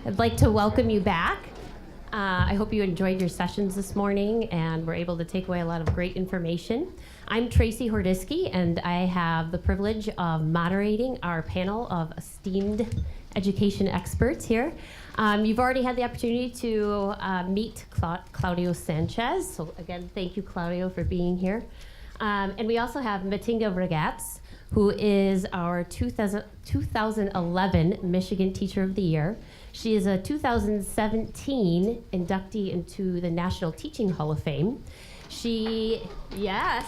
I'd like to welcome you back. I hope you enjoyed your sessions this morning and were able to take away a lot of great information. I'm Tracy Horodyski, and I have the privilege of moderating our panel of esteemed education experts here. You've already had the opportunity to meet Claudio Sanchez. So again, thank you, Claudio, for being here. And we also have Matinga Ragatz, who is our 2011 Michigan Teacher of the Year. She is a 2017 inductee into the National Teaching Hall of Fame. Yes.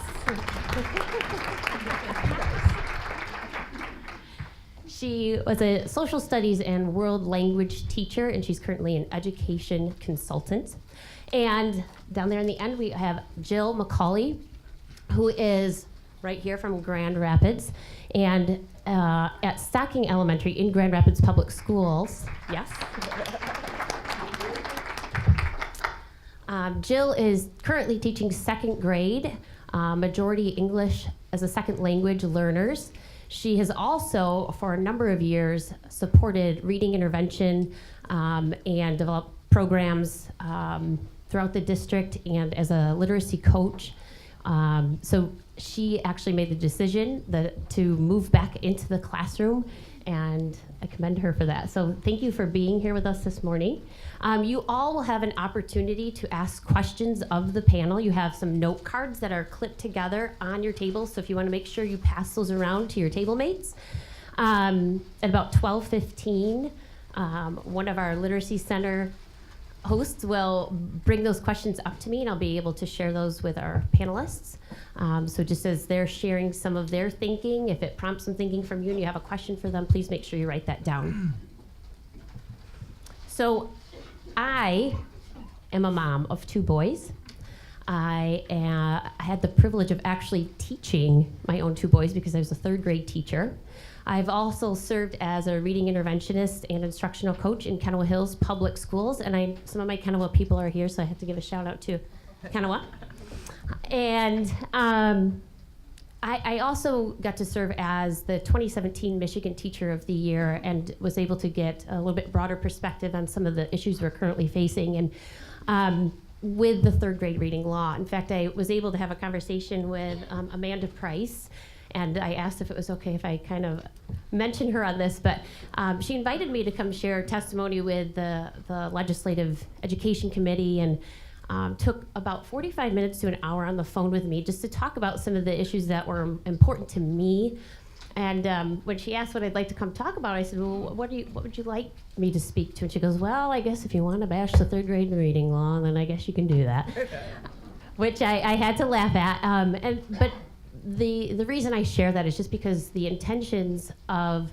She was a social studies and world language teacher, and she's currently an education consultant. And down there in the end, we have Jill Macauley, who is right here from Grand Rapids, and at Stocking Elementary in Grand Rapids Public Schools. Yes. Jill is currently teaching second grade, majority English as a second language learners. She has also, for a number of years, supported reading intervention and developed programs throughout the district and as a literacy coach. So she actually made the decision to move back into the classroom, and I commend her for that. So thank you for being here with us this morning. You all will have an opportunity to ask questions of the panel. You have some note cards that are clipped together on your table, so if you want to make sure you pass those around to your table mates. At about 12:15, one of our Literacy Center hosts will bring those questions up to me, and I'll be able to share those with our panelists. So just as they're sharing some of their thinking, if it prompts some thinking from you and you have a question for them, please make sure you write that down. So I am a mom of two boys. I had the privilege of actually teaching my own two boys because I was a third grade teacher. I've also served as a reading interventionist and instructional coach in Kenowa Hills Public Schools, and some of my Kenowa people are here, so I have to give a shout out to Kenowa. And I also got to serve as the 2017 Michigan Teacher of the Year and was able to get a little bit broader perspective on some of the issues we're currently facing and with the third grade reading law. In fact, I was able to have a conversation with Amanda Price, and I asked if it was okay if I kind of mention her on this, but she invited me to come share testimony with the Legislative Education Committee, and took about 45 minutes to an hour on the phone with me just to talk about some of the issues that were important to me. And when she asked what I'd like to come talk about, I said, well, what would you like me to speak to? And she goes, well, I guess if you want to bash the third grade reading law, then I guess you can do that. Which I had to laugh at. But the reason I share that is just because the intentions of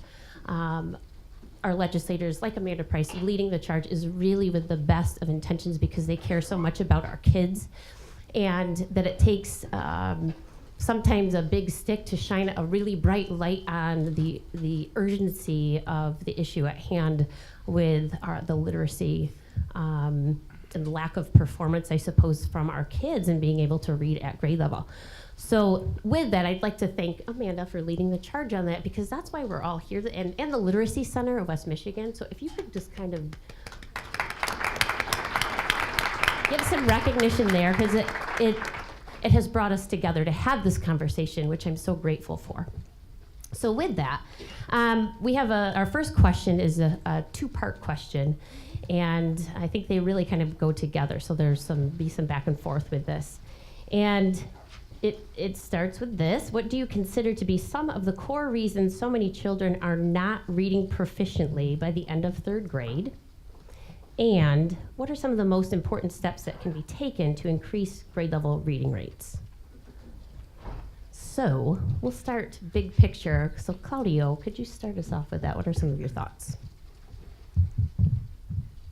our legislators, like Amanda Price, leading the charge is really with the best of intentions because they care so much about our kids, and that it takes sometimes a big stick to shine a really bright light on the urgency of the issue at hand with the literacy and lack of performance, I suppose, from our kids and being able to read at grade level. So with that, I'd like to thank Amanda for leading the charge on that, because that's why we're all here, and the Literacy Center of West Michigan. So if you could just kind of give some recognition there, because it has brought us together to have this conversation, which I'm so grateful for. So with that, we have our first question is a two-part question, and I think they really kind of go together. So there's be some back and forth with this. And it starts with this. What do you consider to be some of the core reasons so many children are not reading proficiently by the end of third grade? And what are some of the most important steps that can be taken to increase grade level reading rates? So we'll start big picture. So Claudio, could you start us off with that? What are some of your thoughts?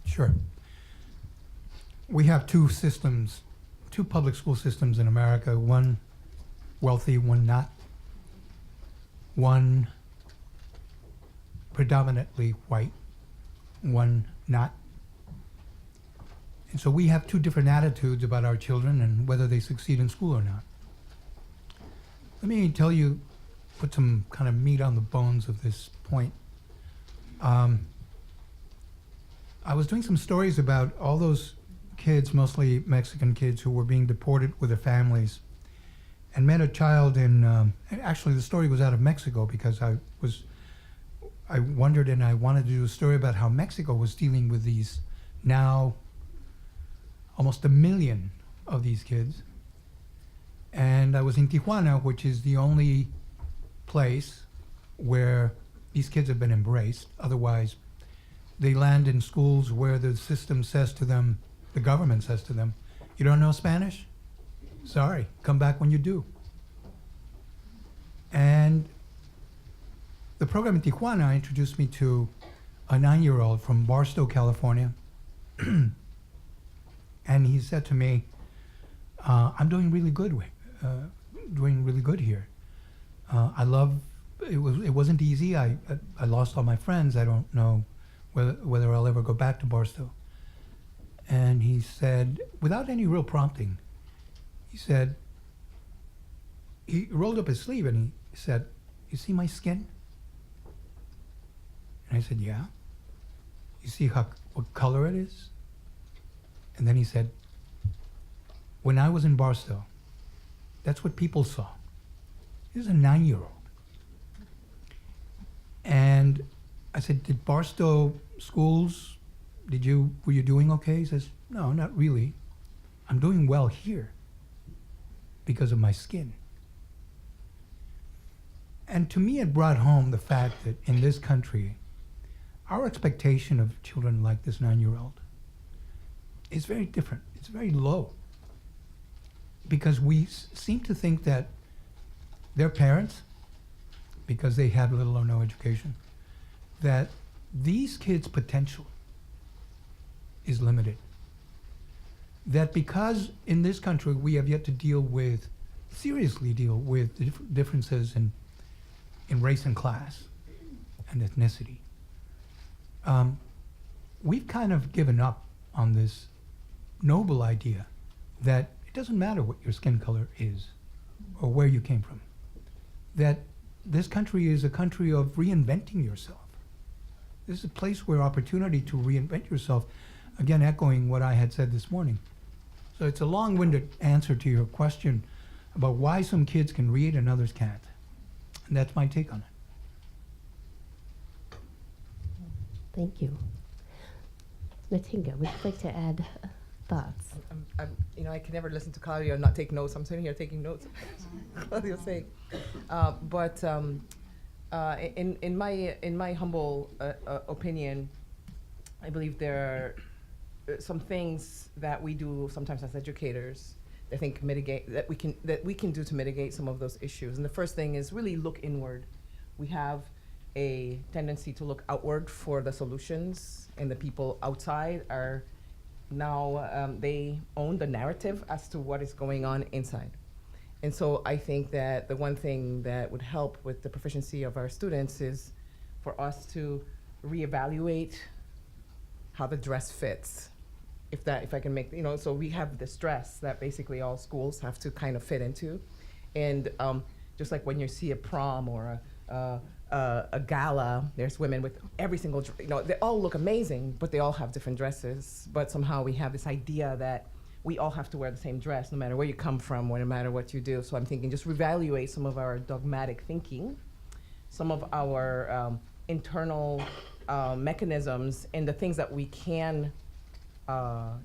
Sure. We have two public school systems in America, one wealthy, one not. One predominantly white, one not. And so we have two different attitudes about our children and whether they succeed in school or not. Let me tell you, put some kind of meat on the bones of this point. I was doing some stories about all those kids, mostly Mexican kids, who were being deported with their families, and met a child in, and actually the story was out of Mexico because I wondered and I wanted to do a story about how Mexico was dealing with these now almost 1 million of these kids. And I was in Tijuana, which is the only place where these kids have been embraced. Otherwise, they land in schools where the system says to them, the government says to them, you don't know Spanish? Sorry, come back when you do. And the program in Tijuana introduced me to a 9-year-old from Barstow, California. And he said to me, I'm doing really good here. It wasn't easy. I lost all my friends. I don't know whether I'll ever go back to Barstow. And he said, without any real prompting, he rolled up his sleeve and he said, you see my skin? And I said, yeah. You see what color it is? And then he said, when I was in Barstow, that's what people saw. He was a 9-year-old. And I said, did Barstow schools, were you doing okay? He says, no, not really. I'm doing well here because of my skin. And to me, it brought home the fact that in this country, our expectation of children like this 9-year-old is very different. It's very low. Because we seem to think that their parents, because they have little or no education, that these kids' potential is limited. That because in this country we have yet to seriously deal with differences in race and class and ethnicity, we've kind of given up on this noble idea that it doesn't matter what your skin color is or where you came from, that this country is a country of reinventing yourself. This is a place where opportunity to reinvent yourself, again, echoing what I had said this morning. So it's a long-winded answer to your question about why some kids can read and others can't. And that's my take on it. Thank you. Matinga, would you like to add thoughts? I can never listen to Claudio and not take notes. I'm sitting here taking notes. Claudio's saying, in my humble opinion, I believe there are some things that we do sometimes as educators that we can do to mitigate some of those issues. And the first thing is really look inward. We have a tendency to look outward for the solutions, and the people outside are now they own the narrative as to what is going on inside. And so I think that the one thing that would help with the proficiency of our students is for us to reevaluate how the dress fits. If I can make, so we have this dress that basically all schools have to kind of fit into. And just like when you see a prom or a gala, there's women with every single, they all look amazing, but they all have different dresses. But somehow we have this idea that we all have to wear the same dress, no matter where you come from, or no matter what you do. So I'm thinking just reevaluate some of our dogmatic thinking, some of our internal mechanisms, and the things that we can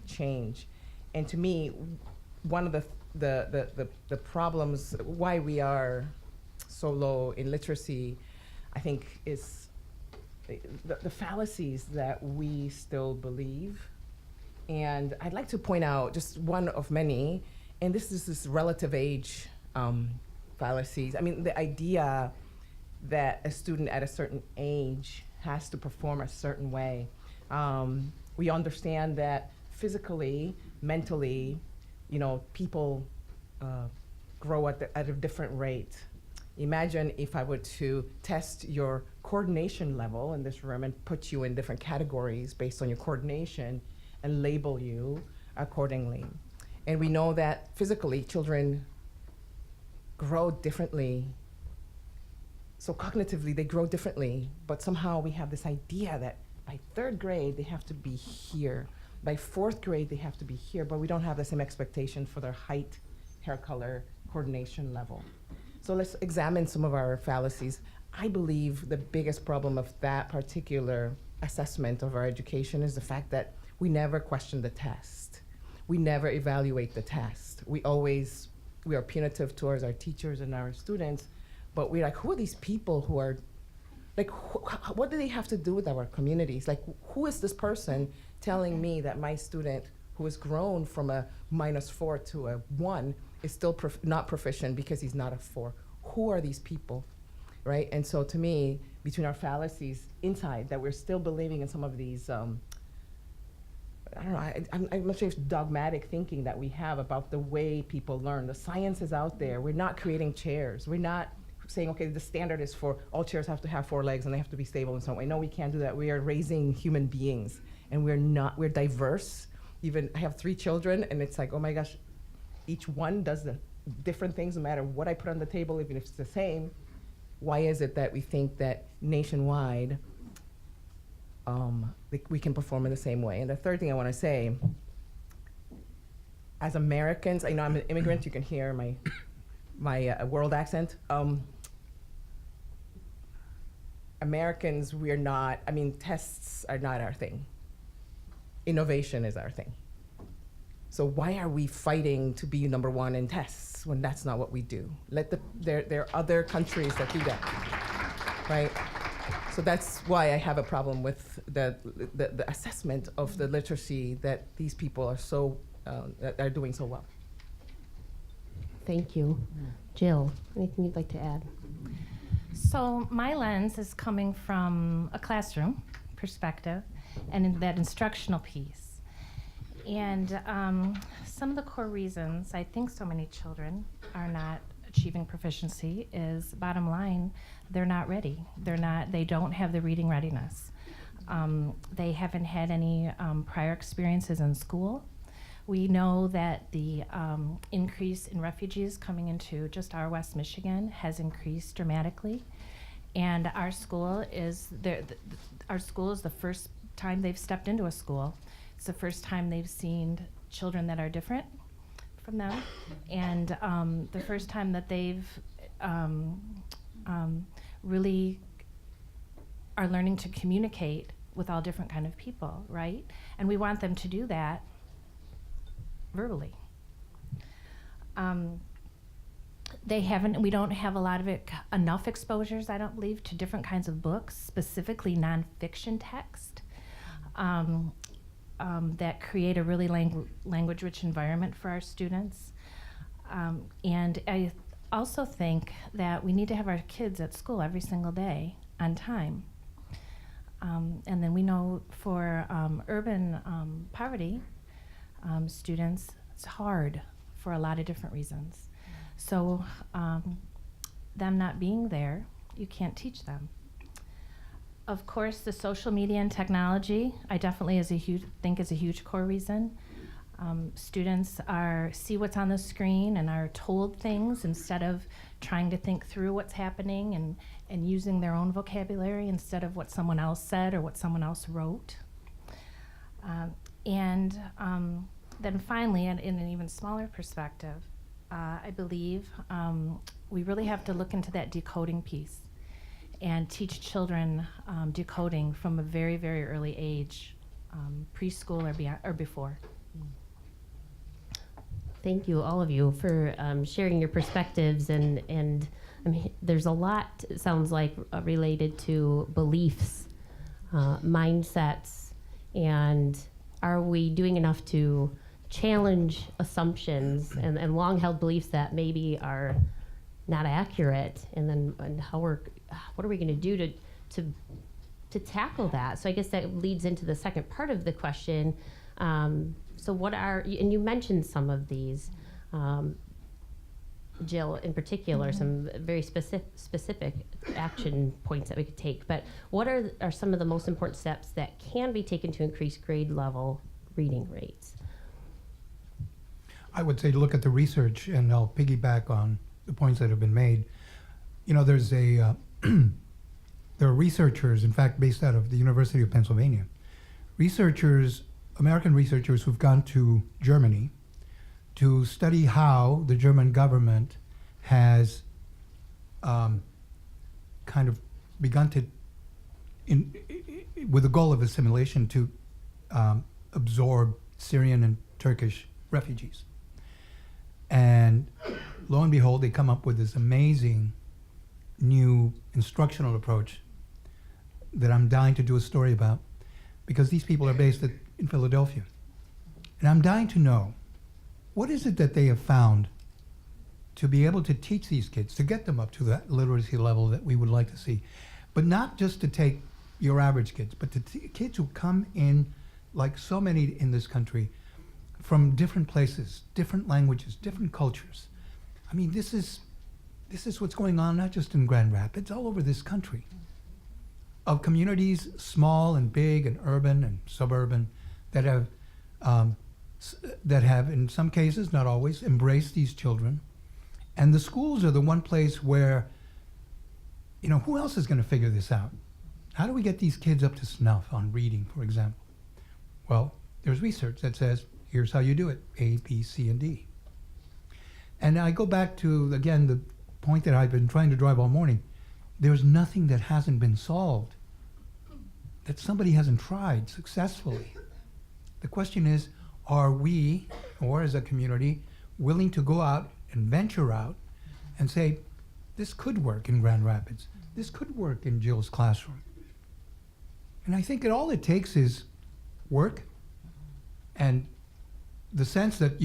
change. And to me, one of the problems why we are so low in literacy, I think, is the fallacies that we still believe. And I'd like to point out just one of many, and this is this relative age fallacies. I mean, the idea that a student at a certain age has to perform a certain way. We understand that physically, mentally, people grow at a different rate. Imagine if I were to test your coordination level in this room and put you in different categories based on your coordination and label you accordingly. And we know that physically, children grow differently. So cognitively, they grow differently, but somehow we have this idea that by third grade, they have to be here. By fourth grade, they have to be here, but we don't have the same expectation for their height, hair color, coordination level. So let's examine some of our fallacies. I believe the biggest problem of that particular assessment of our education is the fact that we never question the test. We never evaluate the test. We are punitive towards our teachers and our students, but we're like, who are these people who are, like, what do they have to do with our communities? Like, who is this person telling me that my student who has grown from a -4 to a 1 is still not proficient because he's not a 4? Who are these people, right? And so to me, between our fallacies inside, that we're still believing in some of these, I don't know, I'm not sure if it's dogmatic thinking that we have about the way people learn. The science is out there. We're not creating chairs. We're not saying, okay, the standard is for all chairs have to have 4 legs and they have to be stable in some way. No, we can't do that. We are raising human beings, and we're diverse. Even I have 3 children, and it's like, oh my gosh, each one does the different things no matter what I put on the table, even if it's the same. Why is it that we think that nationwide we can perform in the same way? And the third thing I want to say, as Americans, I know I'm an immigrant, you can hear my world accent. Americans, tests are not our thing. Innovation is our thing. So why are we fighting to be number 1 in tests when that's not what we do? There are other countries that do that, right? So that's why I have a problem with the assessment of the literacy that these people are that are doing so well. Thank you. Jill, anything you'd like to add? So my lens is coming from a classroom perspective and in that instructional piece. And some of the core reasons I think so many children are not achieving proficiency is, bottom line, they're not ready. They don't have the reading readiness. They haven't had any prior experiences in school. We know that the increase in refugees coming into just our West Michigan has increased dramatically, and our school is the first time they've stepped into a school. It's the first time they've seen children that are different from them, and the first time that they've really are learning to communicate with all different kind of people, right? And we want them to do that verbally. We don't have a lot of enough exposures, I don't believe, to different kinds of books, specifically nonfiction text, that create a really language-rich environment for our students. And I also think that we need to have our kids at school every single day on time. And then we know for urban poverty students, it's hard for a lot of different reasons. So them not being there, you can't teach them. Of course, the social media and technology, I definitely think is a huge core reason. Students see what's on the screen and are told things instead of trying to think through what's happening and using their own vocabulary instead of what someone else said or what someone else wrote. And then finally, in an even smaller perspective, I believe we really have to look into that decoding piece and teach children decoding from a very, very early age, preschool or before. Thank you, all of you, for sharing your perspectives. And I mean, there's a lot, it sounds like, related to beliefs, mindsets, and are we doing enough to challenge assumptions and long-held beliefs that maybe are not accurate, and then what are we going to do to tackle that? So I guess that leads into the second part of the question. So and you mentioned some of these, Jill in particular, some very specific action points that we could take, but what are some of the most important steps that can be taken to increase grade level reading rates? I would say to look at the research, and I'll piggyback on the points that have been made. You know, there's a there are researchers, in fact, based out of the University of Pennsylvania, American researchers who've gone to Germany to study how the German government has kind of begun to, with the goal of assimilation, to absorb Syrian and Turkish refugees. And lo and behold, they come up with this amazing new instructional approach that I'm dying to do a story about, because these people are based in Philadelphia. And I'm dying to know, what is it that they have found to be able to teach these kids, to get them up to that literacy level that we would like to see? But not just to take your average kids, but to kids who come in, like so many in this country, from different places, different languages, different cultures. I mean, this is what's going on, not just in Grand Rapids, all over this country. Of communities, small and big and urban and suburban, that have, in some cases, not always, embraced these children. And the schools are the one place where, who else is going to figure this out? How do we get these kids up to snuff on reading, for example? Well, there's research that says, here's how you do it, A, B, C, and D. And I go back to, again, the point that I've been trying to drive all morning. There's nothing that hasn't been solved, that somebody hasn't tried successfully. The question is, are we, or as a community, willing to go out and venture out and say, this could work in Grand Rapids, this could work in Jill's classroom? And I think all it takes is work and the sense that,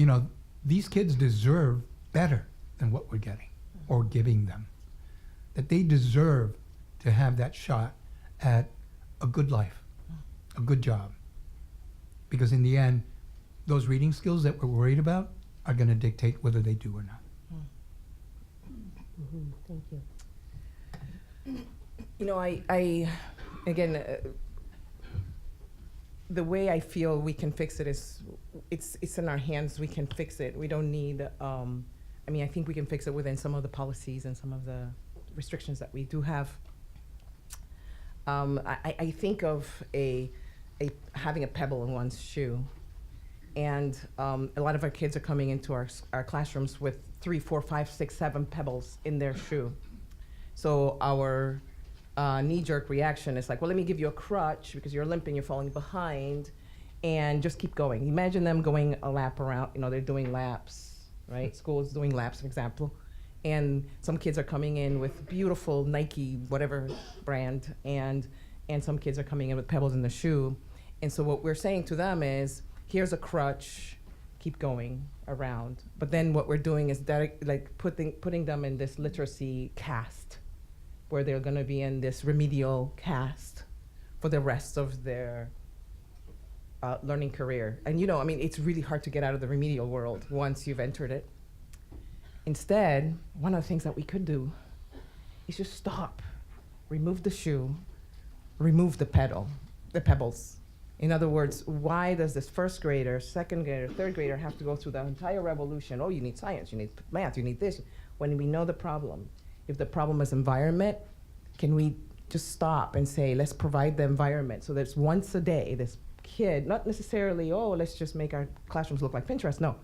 these kids deserve better than what we're getting or giving them. That they deserve to have that shot at a good life, a good job. Because in the end, those reading skills that we're worried about are going to dictate whether they do or not. Thank you. I again, the way I feel we can fix it is, it's in our hands. We can fix it. We don't need. I think we can fix it within some of the policies and some of the restrictions that we do have. I think of having a pebble in one's shoe, and a lot of our kids are coming into our classrooms with 3, 4, 5, 6, 7 pebbles in their shoe. So our knee-jerk reaction is like, well, let me give you a crutch because you're limping, you're falling behind, and just keep going. Imagine them going a lap around, they're doing laps, right? School is doing laps, for example. And some kids are coming in with beautiful Nike, whatever brand, and some kids are coming in with pebbles in the shoe. And so what we're saying to them is, here's a crutch, keep going around. But then what we're doing is putting them in this literacy cast, where they're going to be in this remedial cast for the rest of their learning career. And it's really hard to get out of the remedial world once you've entered it. Instead, one of the things that we could do is just stop, remove the shoe, remove the pebbles. In other words, why does this first grader, second grader, third grader have to go through the entire revolution? Oh, you need science, you need math, you need this, when we know the problem. If the problem is environment, can we just stop and say, let's provide the environment so that once a day, this kid, not necessarily, let's just make our classrooms look like Pinterest, no.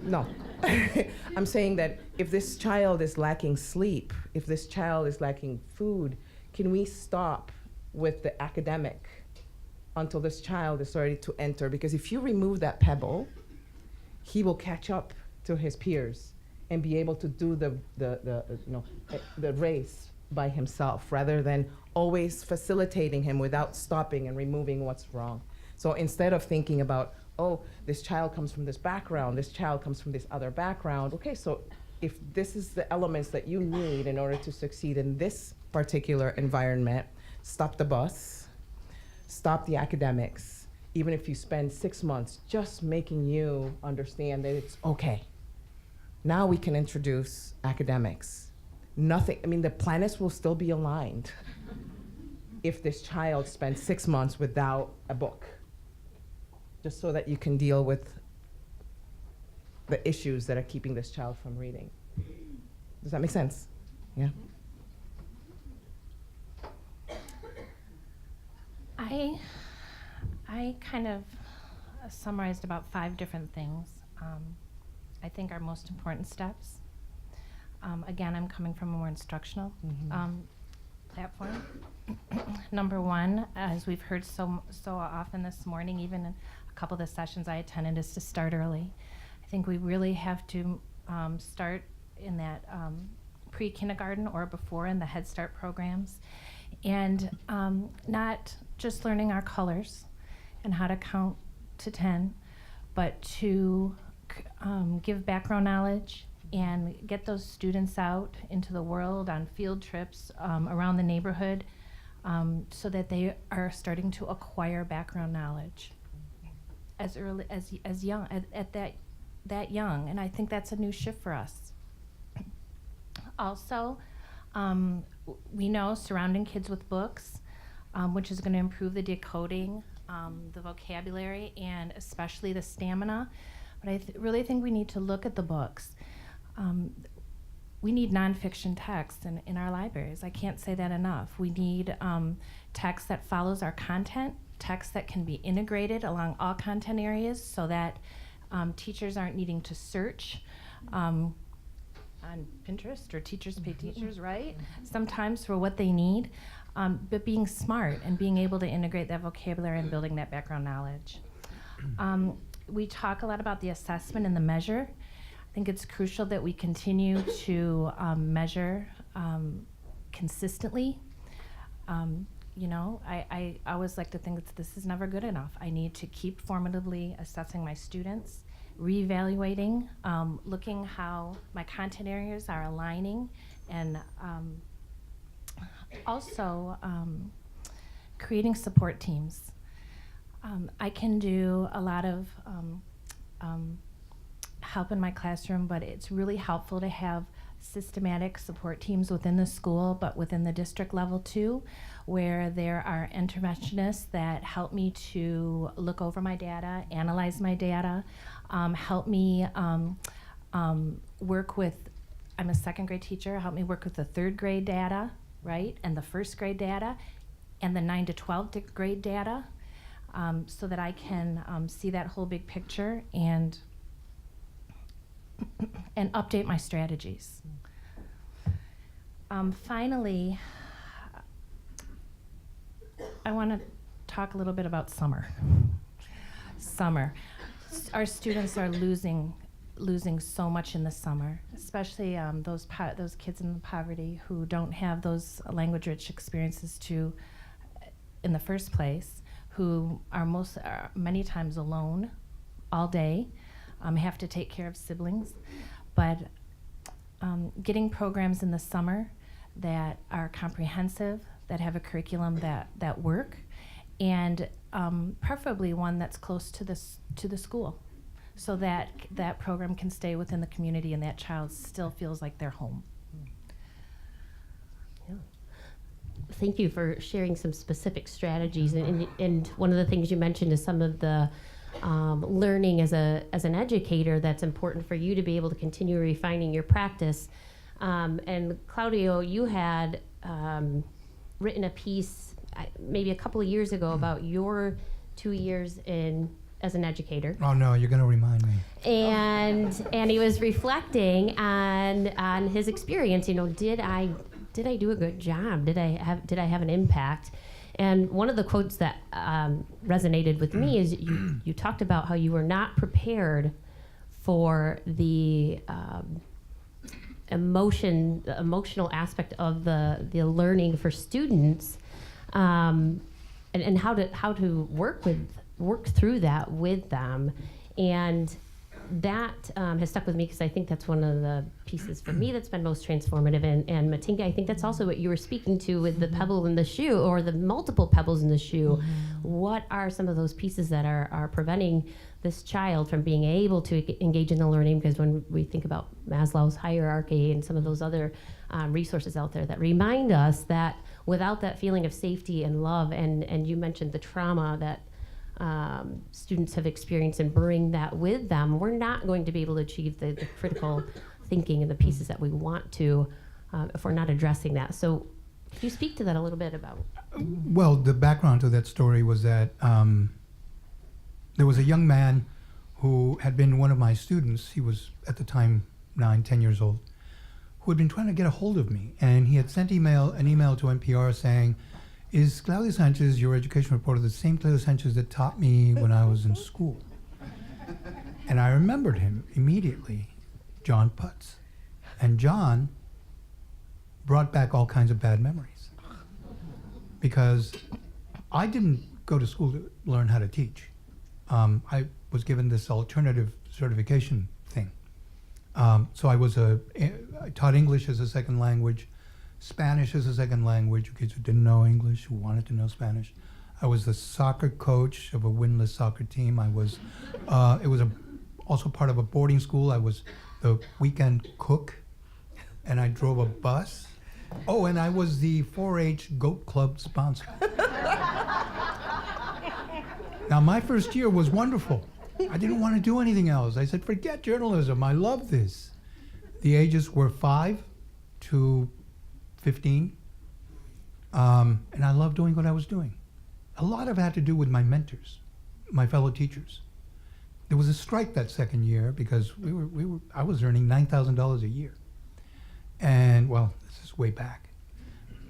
No. I'm saying that if this child is lacking sleep, if this child is lacking food, can we stop with the academic until this child is ready to enter? Because if you remove that pebble, he will catch up to his peers and be able to do the race by himself, rather than always facilitating him without stopping and removing what's wrong. So instead of thinking about, this child comes from this background, this child comes from this other background, okay, so if this is the elements that you need in order to succeed in this particular environment, stop the bus, stop the academics, even if you spend 6 months just making you understand that it's okay. Now we can introduce academics. The planets will still be aligned if this child spends 6 months without a book, just so that you can deal with the issues that are keeping this child from reading. Does that make sense? Yeah? I kind of summarized about 5 different things I think are most important steps. Again, I'm coming from a more instructional platform. Number 1, as we've heard so often this morning, even in a couple of the sessions I attended, is to start early. I think we really have to start in that pre-kindergarten or before in the Head Start programs, and not just learning our colors and how to count to 10, but to give background knowledge and get those students out into the world on field trips around the neighborhood, so that they are starting to acquire background knowledge as early as young at that young, and I think that's a new shift for us. Also, we know surrounding kids with books, which is going to improve the decoding, the vocabulary, and especially the stamina. But I really think we need to look at the books. We need nonfiction text in our libraries. I can't say that enough. We need text that follows our content, text that can be integrated along all content areas so that teachers aren't needing to search on Pinterest or Teachers Pay Teachers, right? Sometimes for what they need, but being smart and being able to integrate that vocabulary and building that background knowledge. We talk a lot about the assessment and the measure. I think it's crucial that we continue to measure consistently. I always like to think that this is never good enough. I need to keep formatively assessing my students, reevaluating, looking how my content areas are aligning, and also creating support teams. I can do a lot of help in my classroom, but it's really helpful to have systematic support teams within the school, but within the district level too, where there are interventionists that help me to look over my data, analyze my data, help me work with, I'm a 2nd grade teacher, help me work with the 3rd grade data, right, and the 1st grade data, and the 9 to 12 grade data, so that I can see that whole big picture and update my strategies. Finally, I want to talk a little bit about summer. Summer. Our students are losing so much in the summer, especially those kids in poverty who don't have those language-rich experiences in the first place, who are many times alone all day, have to take care of siblings. But getting programs in the summer that are comprehensive, that have a curriculum that work, and preferably one that's close to the school, so that that program can stay within the community and that child still feels like they're home. Yeah. Thank you for sharing some specific strategies, and one of the things you mentioned is some of the learning as an educator that's important for you to be able to continue refining your practice. And Claudio, you had written a piece maybe a couple of years ago about your 2 years as an educator. Oh no, you're going to remind me. And he was reflecting on his experience. Did I do a good job? Did I have an impact? And one of the quotes that resonated with me is you talked about how you were not prepared for the emotional aspect of the learning for students, and how to work through that with them. And that has stuck with me because I think that's one of the pieces for me that's been most transformative. And Matinga, I think that's also what you were speaking to with the pebble in the shoe, or the multiple pebbles in the shoe. What are some of those pieces that are preventing this child from being able to engage in the learning? Because when we think about Maslow's hierarchy and some of those other resources out there that remind us that without that feeling of safety and love, and you mentioned the trauma that students have experienced and bring that with them, we're not going to be able to achieve the critical thinking and the pieces that we want to if we're not addressing that. So Can you speak to that a little bit about? Well, the background to that story was that there was a young man who had been one of my students. He was at the time 9, 10 years old, who had been trying to get a hold of me. And he had sent an email to NPR saying, "Is Claudio Sanchez, your education reporter, the same Claudio Sanchez that taught me when I was in school?" And I remembered him immediately, John Putz. And John brought back all kinds of bad memories. Because I didn't go to school to learn how to teach. I was given this alternative certification thing. So I taught English as a second language, Spanish as a second language, kids who didn't know English, who wanted to know Spanish. I was the soccer coach of a winless soccer team. It was also part of a boarding school. I was the weekend cook, and I drove a bus. Oh, and I was the 4-H Goat Club sponsor. Now, my first year was wonderful. I didn't want to do anything else. I said, forget journalism. I love this. The ages were 5 to 15. And I loved doing what I was doing. A lot of it had to do with my mentors, my fellow teachers. There was a strike that second year because I was earning $9,000 a year. And, well, this is way back.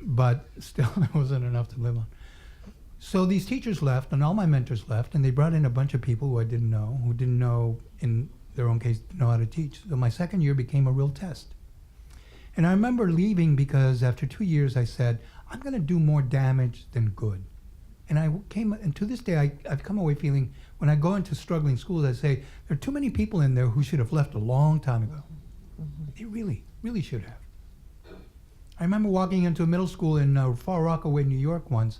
But still, it wasn't enough to live on. So these teachers left, and all my mentors left, and they brought in a bunch of people who didn't know, in their own case, know how to teach. So my second year became a real test. And I remember leaving because after 2 years, I said, I'm going to do more damage than good. And and to this day, I've come away feeling, when I go into struggling schools, I say, there are too many people in there who should have left a long time ago. Mm-hmm. They really, really should have. I remember walking into a middle school in Far Rockaway, New York once,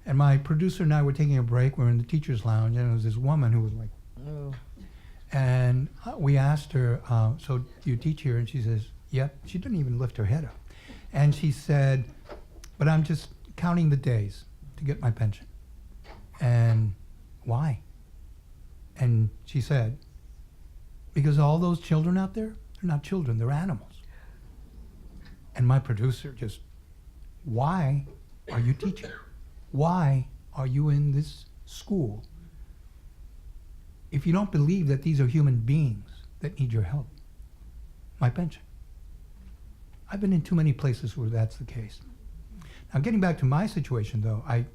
and my producer and I were taking a break. We were in the teacher's lounge, and there was this woman who was like, oh. And we asked her, so do you teach here? And she says, yep. She didn't even lift her head up. And she said, but I'm just counting the days to get my pension. And why? And she said, because all those children out there, they're not children, they're animals. And my producer just, why are you teaching? Why are you in this school if you don't believe that these are human beings that need your help? My pension. I've been in too many places where that's the case. Now, getting back to my situation, though, I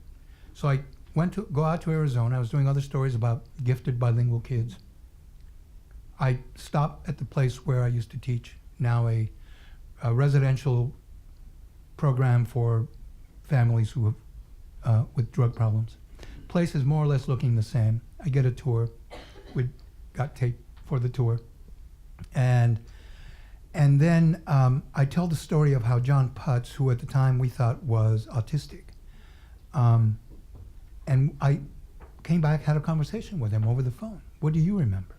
went to go out to Arizona. I was doing other stories about gifted bilingual kids. I stopped at the place where I used to teach, now a residential program for families who have with drug problems. Place is more or less looking the same. I get a tour. We got tape for the tour. And then I tell the story of how John Putz, who at the time we thought was autistic, and I came back, had a conversation with him over the phone. What do you remember?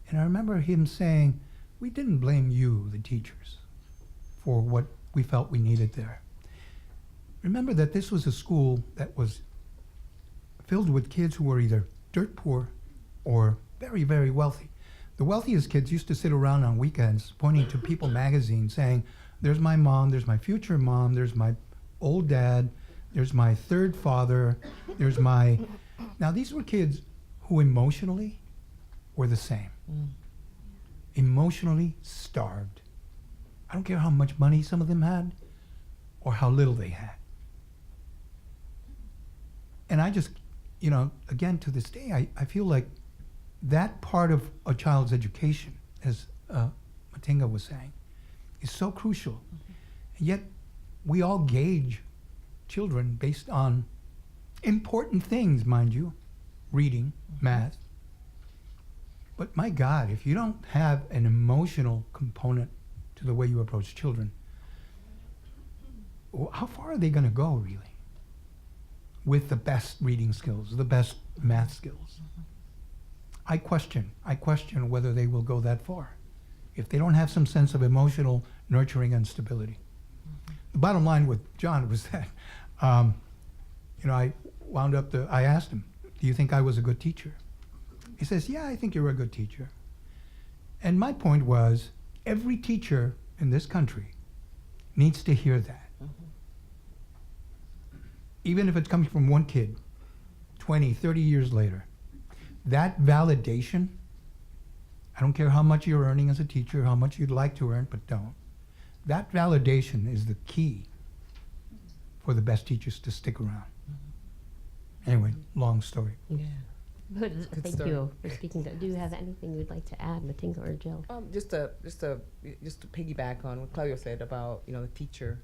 And I remember him saying, we didn't blame you, the teachers, for what we felt we needed there. Remember that this was a school that was filled with kids who were either dirt poor or very, very wealthy. The wealthiest kids used to sit around on weekends pointing to People magazine saying, there's my mom, there's my future mom, there's my old dad, there's my third father, there's my... Now, these were kids who emotionally were the same. Emotionally starved. I don't care how much money some of them had or how little they had. And I just, again, to this day, I feel like that part of a child's education, as Matinga was saying, is so crucial. Mm-hmm. And yet, we all gauge children based on important things, mind you, reading, math. But my God, if you don't have an emotional component to the way you approach children, how far are they going to go, really? With the best reading skills, the best math skills. I question whether they will go that far if they don't have some sense of emotional nurturing and stability. The bottom line with John was that, I asked him, do you think I was a good teacher? He says, yeah, I think you're a good teacher. And my point was, every teacher in this country needs to hear that. even if it's coming from one kid, 20, 30 years later, that validation, I don't care how much you're earning as a teacher, how much you'd like to earn, but don't. That validation is the key for the best teachers to stick around. Anyway, long story. Yeah. Good. Thank story. you for speaking. Do you have anything you'd like to add, Matinga or Jill? Just to piggyback on what Claudio said about the teacher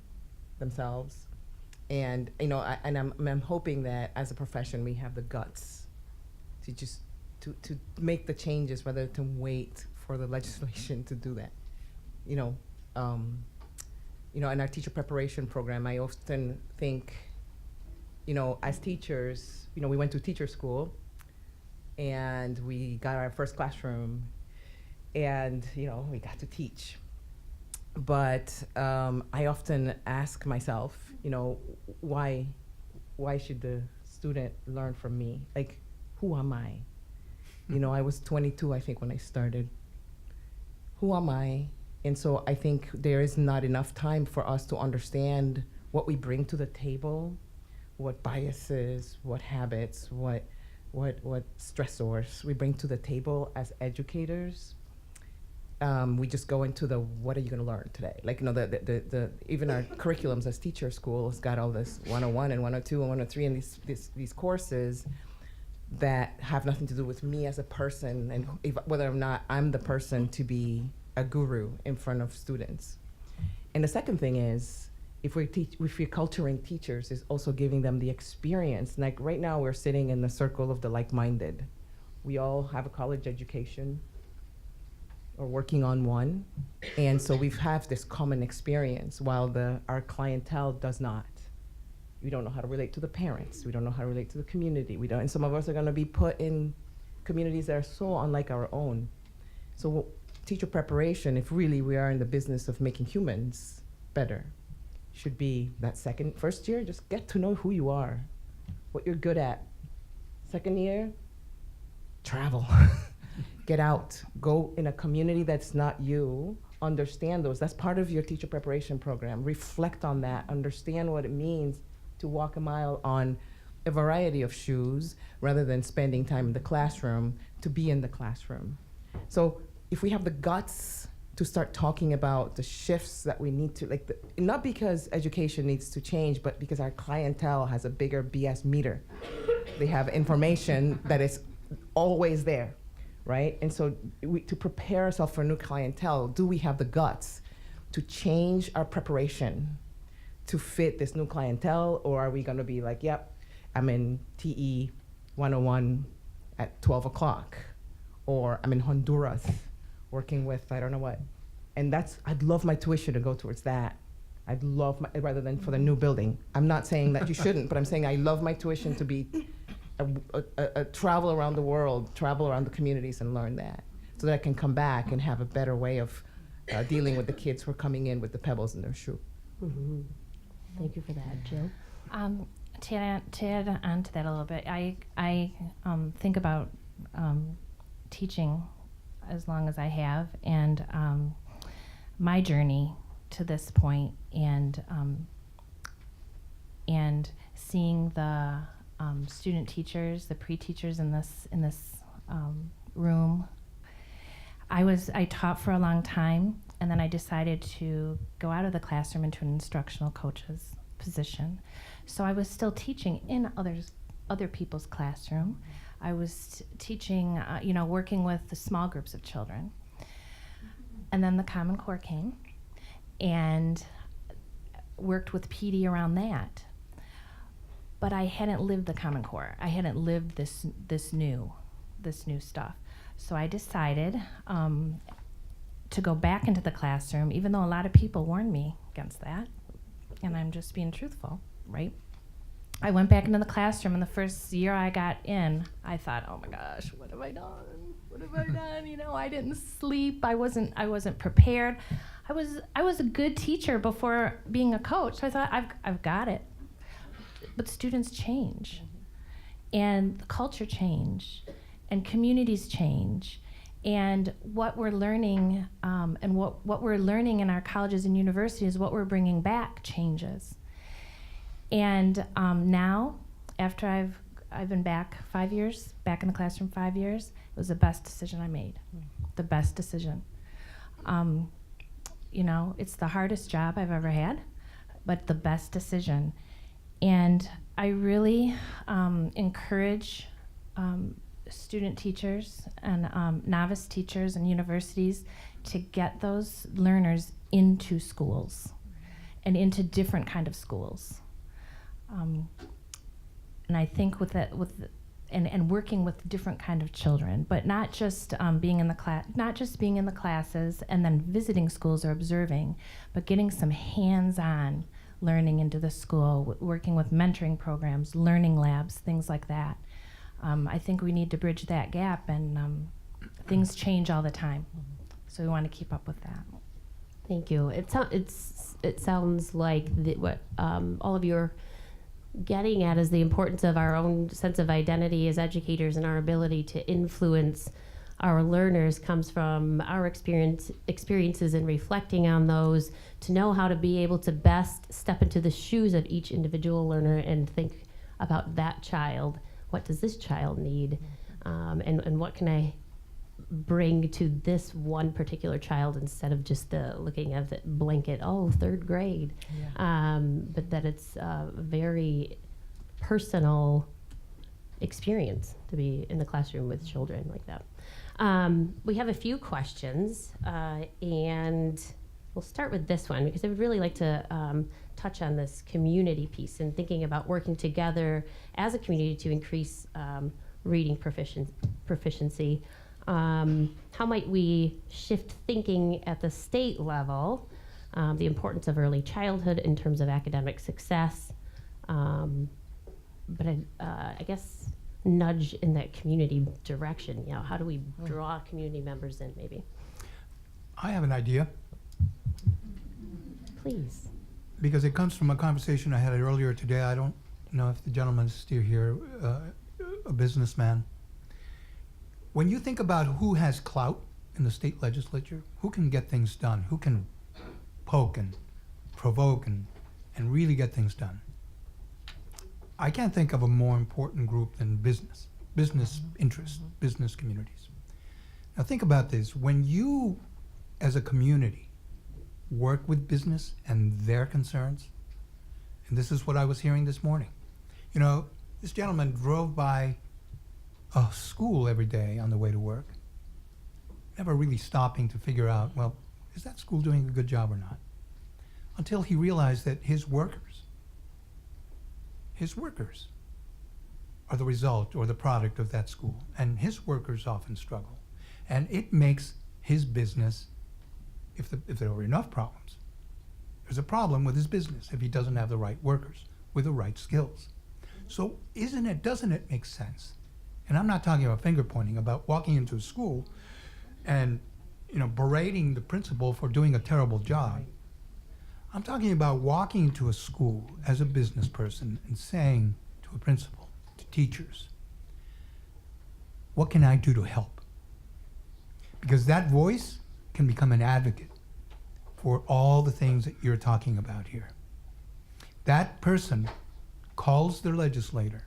themselves, and I'm hoping that as a profession we have the guts to just to make the changes rather than wait for the legislation to do that. In our teacher preparation program, I often think, as teachers, we went to teacher school, and we got our first classroom, and we got to teach. But I often ask myself, why should the student learn from me? Like, who am I? I was 22, I think, when I started. Who am I? And so I think there is not enough time for us to understand what we bring to the table, what biases, what habits, what stressors we bring to the table as educators. We just go into what are you going to learn today? Like, the even our curriculums as teacher school has got all this 101 and 102 and 103 and these courses that have nothing to do with me as a person and whether or not I'm the person to be a guru in front of students. And the second thing is, if we're culturing teachers, is also giving them the experience. Like right now, we're sitting in the circle of the like-minded. We all have a college education or working on one, and so we have this common experience while our clientele does not. We don't know how to relate to the parents. We don't know how to relate to the community. And some of us are going to be put in communities that are so unlike our own. So teacher preparation, if really we are in the business of making humans better, should be that first year, just get to know who you are, what you're good at. Second year, travel. Get out, go in a community that's not you, understand those. That's part of your teacher preparation program. Reflect on that, understand what it means to walk a mile on a variety of shoes rather than spending time in the classroom to be in the classroom. So if we have the guts to start talking about the shifts that we need to, not because education needs to change, but because our clientele has a bigger BS meter. They have information that is always there, right? And so to prepare ourselves for a new clientele, do we have the guts to change our preparation to fit this new clientele, or are we gonna be like, yep, I'm in TE 101 at 12 o'clock, or I'm in Honduras working with I don't know what. And I'd love my tuition to go towards that. I'd love rather than for the new building. I'm not saying that you shouldn't, but I'm saying I love my tuition to be a travel around the world, travel around the communities and learn that, so that I can come back and have a better way of dealing with the kids who are coming in with the pebbles in their shoe. Mm-hmm. Thank you for that, Jill. To add on to that a little bit, I think about teaching as long as I have, and my journey to this point, and seeing the student teachers, the pre-teachers in this room. I taught for a long time, and then I decided to go out of the classroom into an instructional coach's position. So I was still teaching in other people's classroom. I was teaching, working with the small groups of children. And then the Common Core came, and worked with PD around that. But I hadn't lived the Common Core. I hadn't lived this new stuff. So I decided to go back into the classroom, even though a lot of people warned me against that. And I'm just being truthful, right? I went back into the classroom, and the first year I got in, I thought, oh my gosh, what have I done? What have I done? I didn't sleep. I wasn't prepared. I was a good teacher before being a coach. So I thought, I've got it. But students change, and the culture change, and communities change, and what we're learning, and what we're learning in our colleges and universities, what we're bringing back changes. And now, after I've been back 5 years, back in the classroom 5 years, it was the best decision I made. The best decision. You know, it's the hardest job I've ever had, but the best decision. And I really encourage student teachers and novice teachers and universities to get those learners into schools and into different kind of schools. And I think with that, and working with different kind of children, but not just being in the classes and then visiting schools or observing, but getting some hands-on learning into the school, working with mentoring programs, learning labs, things like that. I think we need to bridge that gap, and things change all the time, so we want to keep up with that. Thank you. It sounds like what all of you are getting at is the importance of our own sense of identity as educators, and our ability to influence our learners comes from our experiences and reflecting on those, to know how to be able to best step into the shoes of each individual learner and think about that child. What does this child need? And what can I bring to this one particular child, instead of just looking at the blanket, oh, third grade. Yeah. But that it's a very personal experience to be in the classroom with children like that. We have a few questions, and we'll start with this one, because I would really like to touch on this community piece and thinking about working together as a community to increase reading proficiency. How might we shift thinking at the state level, the importance of early childhood in terms of academic success, but I guess nudge in that community direction. You know, how do we draw community members in, maybe? I have an idea, Please. because it comes from a conversation I had earlier today. I don't know if the gentleman is still here, a businessman. When you think about who has clout in the state legislature, who can get things done, who can poke and provoke and really get things done, I can't think of a more important group than business interests, business communities. Now think about this. When you, as a community, work with business and their concerns, and this is what I was hearing this morning. You know, this gentleman drove by a school every day on the way to work, never really stopping to figure out, well, is that school doing a good job or not? Until he realized that his workers are the result or the product of that school, and his workers often struggle. And it makes his business, if there were enough problems, there's a problem with his business if he doesn't have the right workers with the right skills. So doesn't it make sense? And I'm not talking about finger pointing, about walking into a school and, you know, berating the principal for doing a terrible job. I'm talking about walking into a school as a business person and saying to a principal, to teachers, what can I do to help? Because that voice can become an advocate for all the things that you're talking about here. That person calls their legislator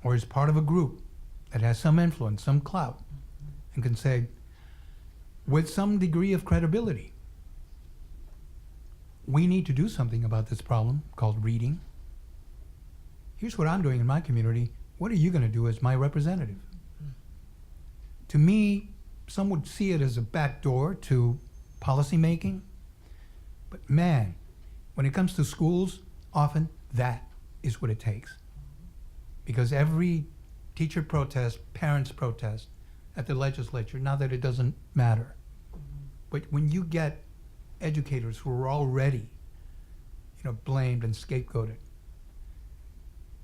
or is part of a group that has some influence, some clout, and can say, with some degree of credibility, we need to do something about this problem called reading. Here's what I'm doing in my community. What are you going to do as my representative? To me, some would see it as a backdoor to policy making. But man, when it comes to schools, often that is what it takes. Because every teacher protest, parents protest at the legislature, not that it doesn't matter. But when you get educators who are already, you know, blamed and scapegoated,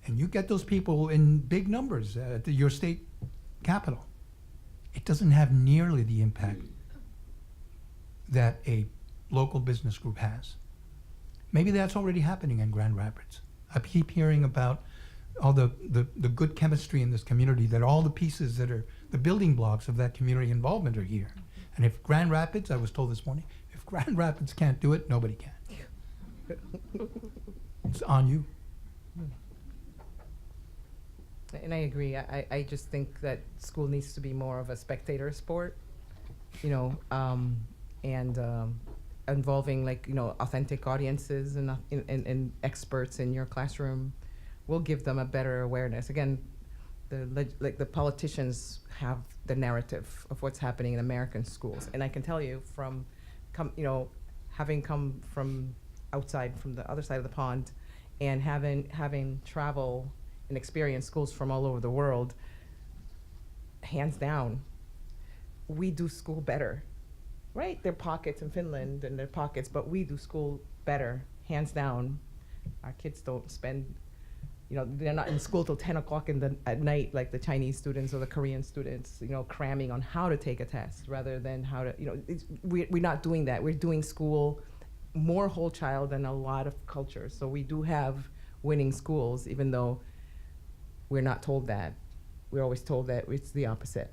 and you get those people in big numbers at your state capital, it doesn't have nearly the impact that a local business group has. Maybe that's already happening in Grand Rapids. I keep hearing about all the good chemistry in this community, that all the pieces that are the building blocks of that community involvement are here. And if Grand Rapids, I was told this morning, if Grand Rapids can't do it, nobody can. It's on you. And I agree. I just think that school needs to be more of a spectator sport, you know, and involving, like, you know, authentic audiences and experts in your classroom will give them a better awareness. Again, the politicians have the narrative of what's happening in American schools, and I can tell you from, having come from outside, from the other side of the pond, and having travel and experience schools from all over the world, hands down, we do school better, right? There are pockets in Finland and there are pockets, but we do school better, hands down. Our kids don't spend, they're not in school till 10 o'clock at night like the Chinese students or the Korean students, cramming on how to take a test rather than how to, we're not doing that. We're doing school more whole child than a lot of cultures. So we do have winning schools, even though we're not told that. We're always told that it's the opposite.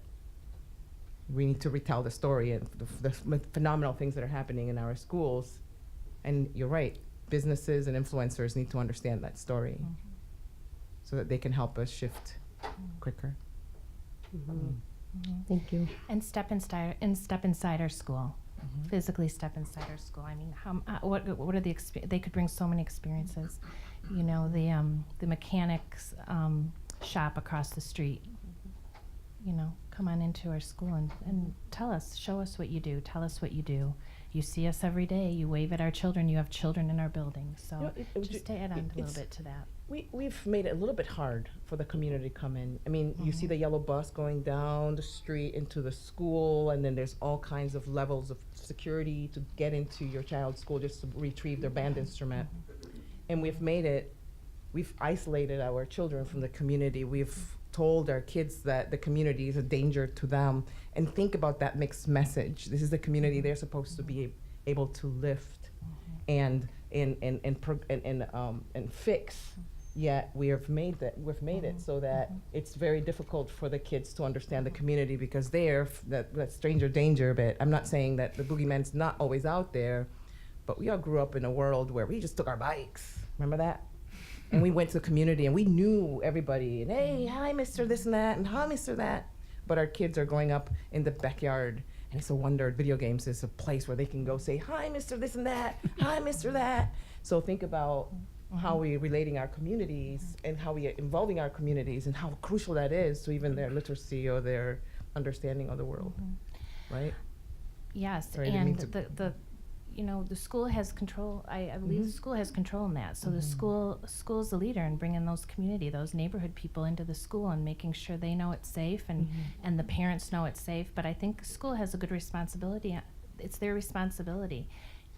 We need to retell the story and the phenomenal things that are happening in our schools. And you're right, businesses and influencers need to understand that story so that they can help us shift quicker. Thank you. And step inside our school. Physically step inside our school. I mean, what are the they could bring so many experiences. The mechanics shop across the street. Come on into our school and show us what you do. Tell us what you do. You see us every day. You wave at our children. You have children in our building. So just to add on a little bit to that. We've made it a little bit hard for the community to come in. I mean, you see the yellow bus going down the street into the school, and then there's all kinds of levels of security to get into your child's school just to retrieve their band instrument. And we've isolated our children from the community. We've told our kids that the community is a danger to them. And think about that mixed message. This is the community they're supposed to be able to lift and fix. Yet we've made it so that it's very difficult for the kids to understand the community because that stranger danger bit. I'm not saying that the boogeyman's not always out there, but we all grew up in a world where we just took our bikes. Remember that? And we went to the community and we knew everybody. And hey, hi, Mr. This and that, and hi, Mr. That. But our kids are growing up in the backyard, and it's a wonder. Video games is a place where they can go say, hi, Mr. This and that, hi, Mr. That. So think about how we're relating our communities and how we are involving our communities and how crucial that is to even their literacy or their understanding of the world, right? Yes, Sorry, and the school has control. I believe the school has control in that. So the school's the leader in bringing those neighborhood people into the school and making sure they know it's safe and the parents know it's safe. But I think school has a good responsibility. It's their responsibility.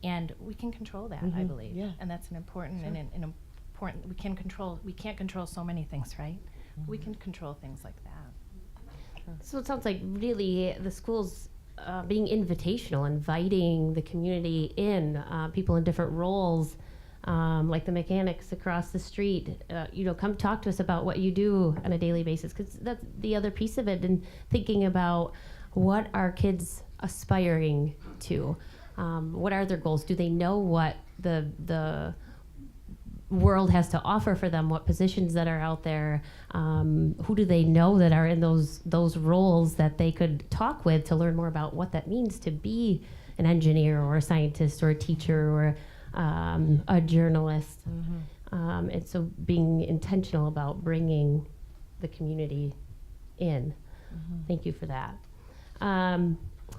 And we can control that, I believe, and that's an important important. We can't control so many things, right? We can control things like that. So it sounds like really the schools being invitational, inviting the community in, people in different roles, like the mechanics across the street. Come talk to us about what you do on a daily basis, because that's the other piece of it. And thinking about what are kids aspiring to. What are their goals? Do they know what the world has to offer for them? What positions that are out there? Who do they know that are in those roles that they could talk with to learn more about what that means to be an engineer or a scientist or a teacher or a journalist? And so being intentional about bringing the community in. Thank you for that.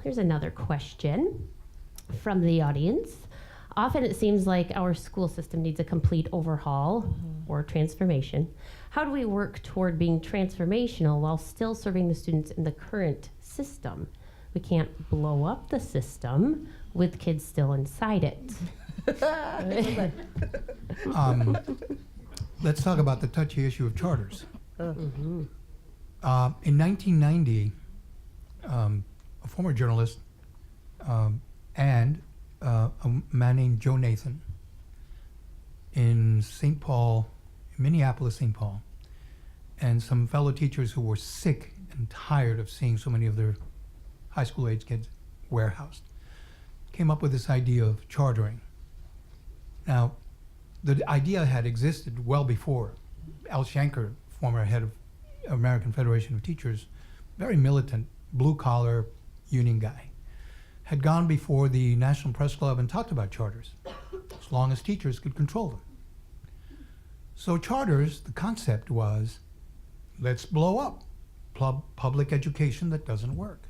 Here's another question from the audience. Often it seems like our school system needs a complete overhaul or transformation. How do we work toward being transformational while still serving the students in the current system? We can't blow up the system with kids still inside it. Let's talk about the touchy issue of charters. In 1990, a former journalist and a man named Joe Nathan in St. Paul, Minneapolis, St. Paul, and some fellow teachers who were sick and tired of seeing so many of their high school age kids warehoused, came up with this idea of chartering. Now, the idea had existed well before. Al Shanker, former head of American Federation of Teachers, very militant, blue-collar union guy, had gone before the National Press Club and talked about charters, as long as teachers could control them. So charters, the concept was, let's blow up public education that doesn't work.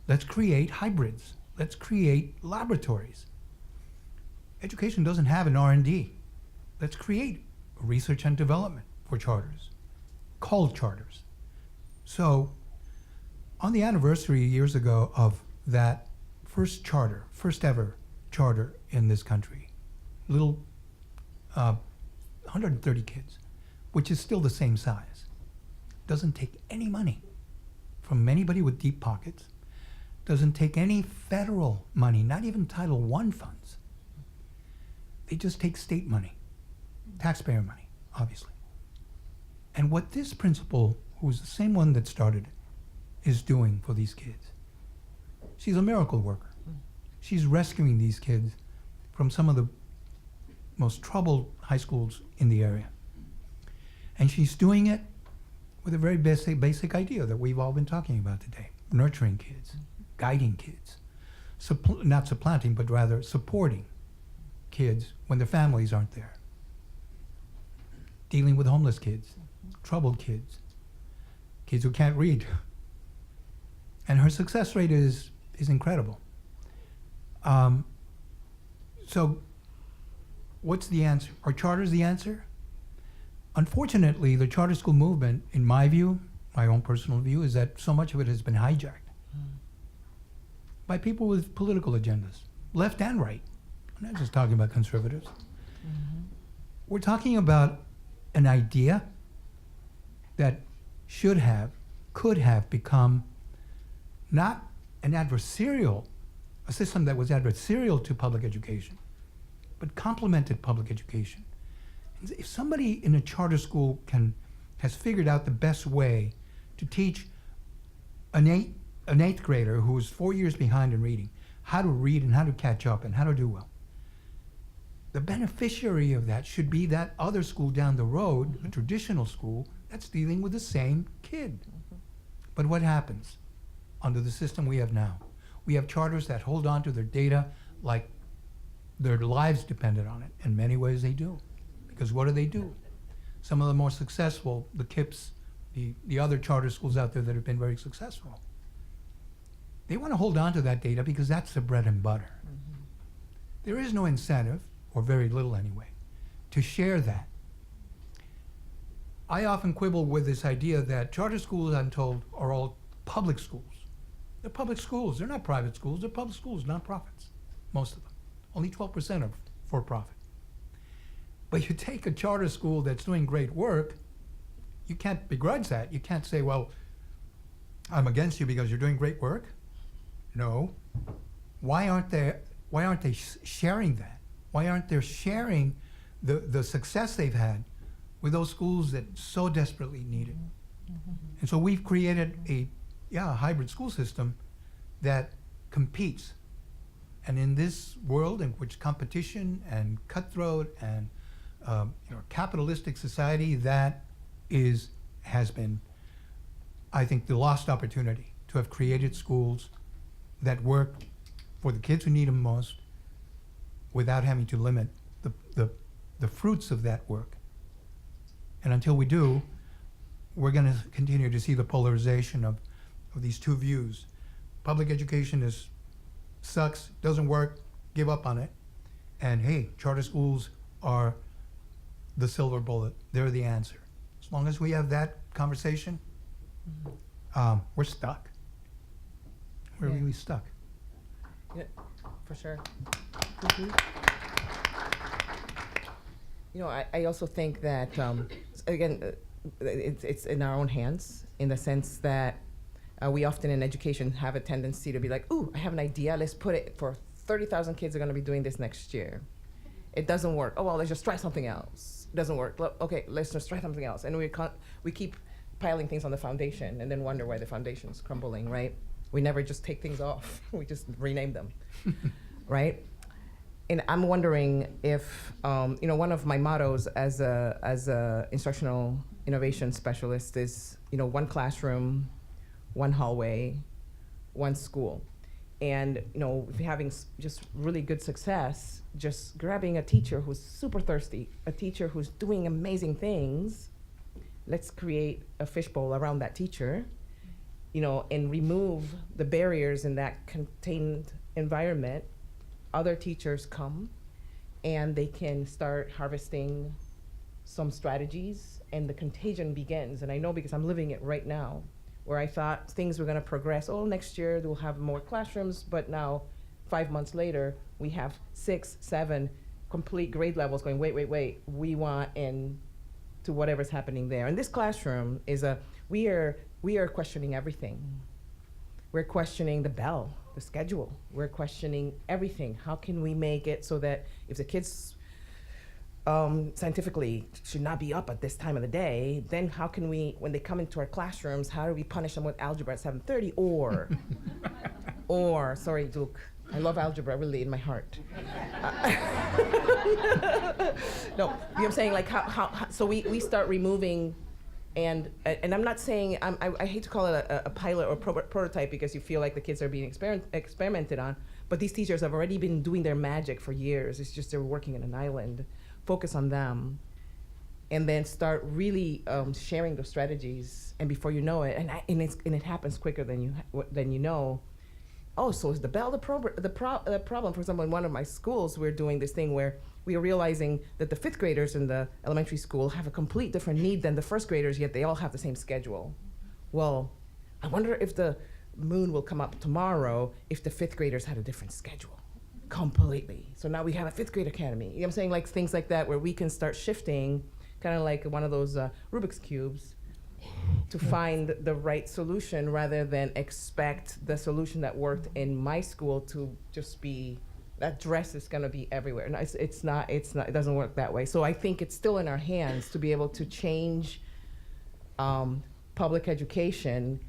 Let's create hybrids. Let's create laboratories. Education doesn't have an R&D. Let's create research and development for charters, called charters. So on the anniversary years ago of that first ever charter in this country, little 130 kids, which is still the same size, doesn't take any money from anybody with deep pockets, doesn't take any federal money, not even Title I funds. They just take state money, taxpayer money, obviously. And what this principal, who was the same one that started it, is doing for these kids, she's a miracle worker. She's rescuing these kids from some of the most troubled high schools in the area. And she's doing it with a very basic idea that we've all been talking about today: nurturing kids, guiding kids, not supplanting, but rather supporting kids when their families aren't there, dealing with homeless kids, troubled kids, kids who can't read. And her success rate is incredible. So what's the answer? Are charters the answer? Unfortunately, the charter school movement, in my view, my own personal view, is that so much of it has been hijacked by people with political agendas, left and right. I'm not just talking about conservatives. We're talking about an idea that should have, could have become not a system that was adversarial to public education, but complemented public education. If somebody in a charter school has figured out the best way to teach an eighth grader who is 4 years behind in reading how to read and how to catch up and how to do well, the beneficiary of that should be that other school down the road, a traditional school, that's dealing with the same kid. But what happens under the system we have now? We have charters that hold on to their data like their lives depended on it. In many ways they do. Because what do? Some of the more successful, the KIPS, the other charter schools out there that have been very successful, they want to hold on to that data because that's their bread and butter. There is no incentive, or very little anyway, to share that. I often quibble with this idea that charter schools, I'm told, are all public schools. They're public schools. They're not private schools. They're public schools, nonprofits, most of them. Only 12% are for-profit. But you take a charter school that's doing great work, you can't begrudge that. You can't say, well, I'm against you because you're doing great work. No. Why aren't they sharing that? Why aren't they sharing the success they've had with those schools that so desperately need it? And so we've created a hybrid school system that competes. And in this world in which competition and cutthroat and capitalistic society, that has been, I think, the lost opportunity to have created schools that work for the kids who need them most without having to limit the fruits of that work. And until we do, we're going to continue to see the polarization of these two views. Public education sucks, doesn't work, give up on it. And hey, charter schools are the silver bullet. They're the answer. As long as we have that conversation, we're stuck. We're really stuck. Yeah, for sure. I also think that, again, it's in our own hands in the sense that we often in education have a tendency to be like, ooh, I have an idea, let's put it for 30,000 kids are going to be doing this next year. It doesn't work. Oh, well, let's just try something else. It doesn't work. Okay, let's just try something else. And we keep piling things on the foundation and then wonder why the foundation's crumbling, right? We never just take things off. We just rename them, right? And I'm wondering if, one of my mottos as a instructional innovation specialist is, one classroom, one hallway, one school. And if you're having just really good success, just grabbing a teacher who's super thirsty, a teacher who's doing amazing things, let's create a fishbowl around that teacher, and remove the barriers in that contained environment. Other teachers come and they can start harvesting some strategies, and the contagion begins. And I know because I'm living it right now, where I thought things were going to progress. Oh, next year we'll have more classrooms, but now 5 months later, we have 6, 7 complete grade levels going, wait, we want in to whatever's happening there. And this classroom is we are questioning everything. We're questioning the bell, the schedule. We're questioning everything. How can we make it so that if the kids scientifically should not be up at this time of the day, then how can we, when they come into our classrooms, how do we punish them with algebra at 7:30? Or, sorry, Duke, I love algebra really in my heart. No, you know what I'm saying? Like how so we start removing, and I'm not saying, I hate to call it a pilot or prototype because you feel like the kids are being experimented on, but these teachers have already been doing their magic for years. It's just they're working in an island. Focus on them, and then start really sharing those strategies. And before you know it, and it happens quicker than you know. Oh, so is the bell the problem? For example, in one of my schools, we're doing this thing where we are realizing that the 5th graders in the elementary school have a complete different need than the 1st graders, yet they all have the same schedule. Well, I wonder if the moon will come up tomorrow if the 5th graders had a different schedule. Completely. So now we have a 5th grade academy. You know what I'm saying? Like things like that where we can start shifting, kind of like one of those Rubik's Cubes, to find the right solution rather than expect the solution that worked in my school to just be, that dress is going to be everywhere. No, it's not, it doesn't work that way. So I think it's still in our hands to be able to change public education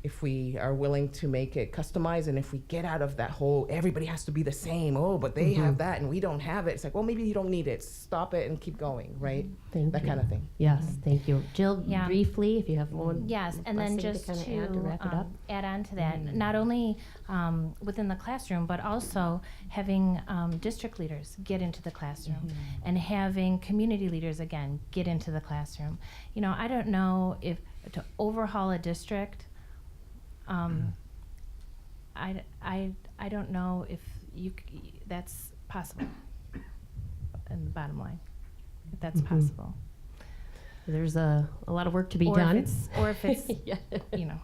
if we are willing to make it customized, and if we get out of that whole everybody has to be the same, but they have that and we don't have it. It's like, well, maybe you don't need it. Stop it and keep going, right? That kind of thing. Yes, thank you. Jill, Yeah. briefly, if you have one. Yes, and then just to to add to wrap it up. add on to that, not only within the classroom, but also having district leaders get into the classroom, and having community leaders, again, get into the classroom. I don't know if to overhaul a district, I don't know if that's possible. In the bottom line, if that's possible. There's a lot of work to be Or done. if it's, Yeah.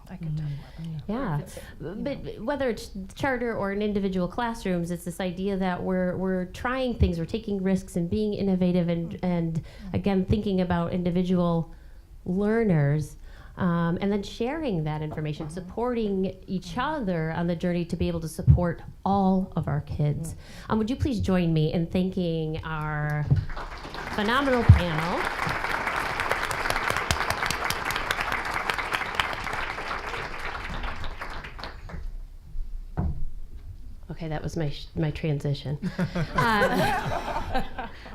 I could talk about that. Yeah, but whether it's charter or in individual classrooms, it's this idea that we're trying things, we're taking risks and being innovative, and again thinking about individual learners, and then sharing that information, supporting each other on the journey to be able to support all of our kids. Would you please join me in thanking our phenomenal panel. Okay, that was my transition.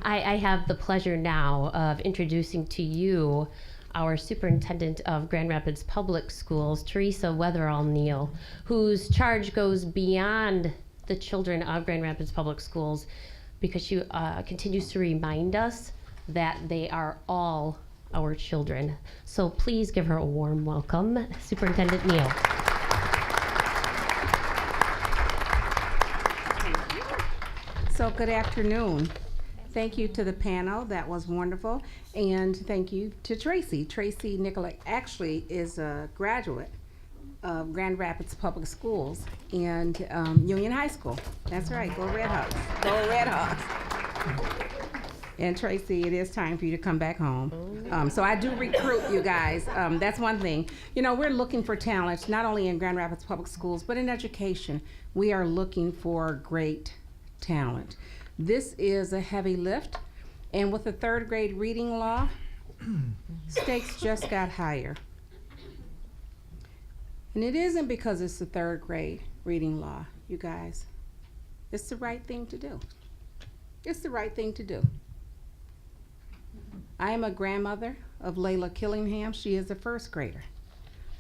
I have the pleasure now of introducing to you our Superintendent of Grand Rapids Public Schools, Teresa Weatherall Neal, whose charge goes beyond the children of Grand Rapids Public Schools, because she continues to remind us that they are all our children. So please give her a warm welcome, Superintendent Neal. So good afternoon. Thank you to the panel, that was wonderful. And thank you to Tracy. Tracy Nicolay actually is a graduate of Grand Rapids Public Schools and Union High School. That's right, go Red Hawks, go Red Hawks. And Tracy, it is time for you to come back home. So I do recruit you guys, that's one thing. We're looking for talent, not only in Grand Rapids Public Schools, but in education. We are looking for great talent. This is a heavy lift, and with the 3rd grade reading law, stakes just got higher. And it isn't because it's the 3rd grade reading law, you guys. It's the right thing to do. It's the right thing to do. I am a grandmother of Layla Killingham. She is a 1st grader.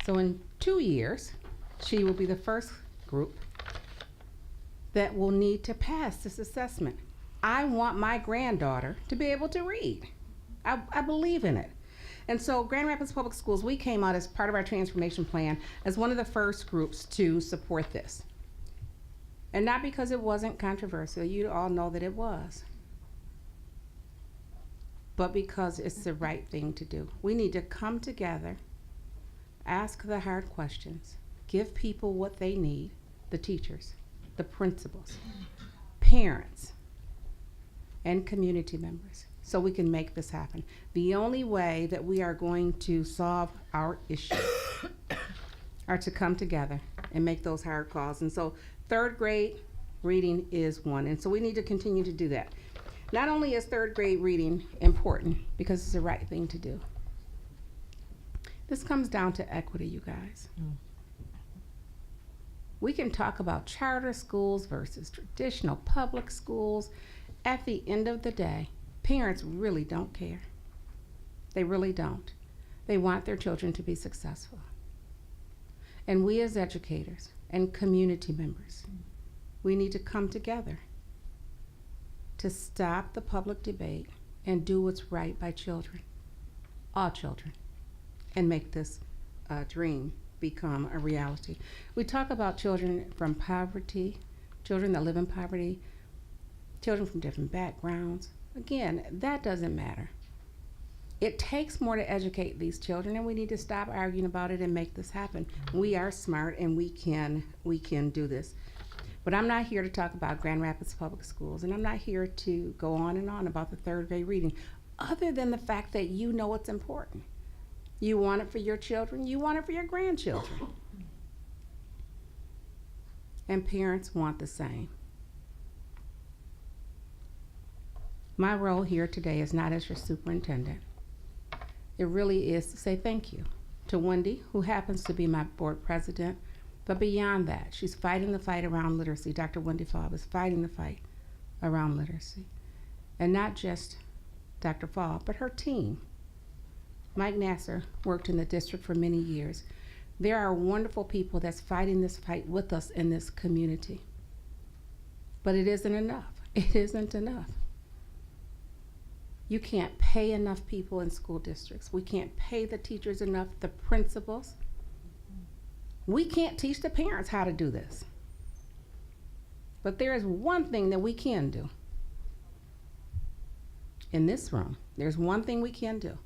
So in 2 years, she will be the first group that will need to pass this assessment. I want my granddaughter to be able to read. I believe in it. And so Grand Rapids Public Schools, we came out as part of our transformation plan as one of the first groups to support this. And not because it wasn't controversial, you all know that it was, but because it's the right thing to do. We need to come together, ask the hard questions, give people what they need, the teachers, the principals, parents, and community members, so we can make this happen. The only way that we are going to solve our issues are to come together and make those hard calls. And so third grade reading is one, and so we need to continue to do that. Not only is third grade reading important because it's the right thing to do, this comes down to equity, you guys. We can talk about charter schools versus traditional public schools. At the end of the day, parents really don't care. They really don't. They want their children to be successful. And we as educators and community members, we need to come together to stop the public debate and do what's right by children, all children, and make this dream become a reality. We talk about children from poverty, children that live in poverty, children from different backgrounds. Again, that doesn't matter. It takes more to educate these children, and we need to stop arguing about it and make this happen. We are smart, and we can do this. But I'm not here to talk about Grand Rapids Public Schools, and I'm not here to go on and on about the third grade reading, other than the fact that you know it's important. You want it for your children, you want it for your grandchildren. And parents want the same. My role here today is not as your superintendent. It really is to say thank you to Wendy, who happens to be my board president. But beyond that, she's fighting the fight around literacy. Dr. Wendy Faub is fighting the fight around literacy. And not just Dr. Faub, but her team. Mike Nasser worked in the district for many years. There are wonderful people that's fighting this fight with us in this community. But it isn't enough. It isn't enough. You can't pay enough people in school districts. We can't pay the teachers enough, the principals. We can't teach the parents how to do this. But there is one thing that we can do. In this room, there's one thing we can do.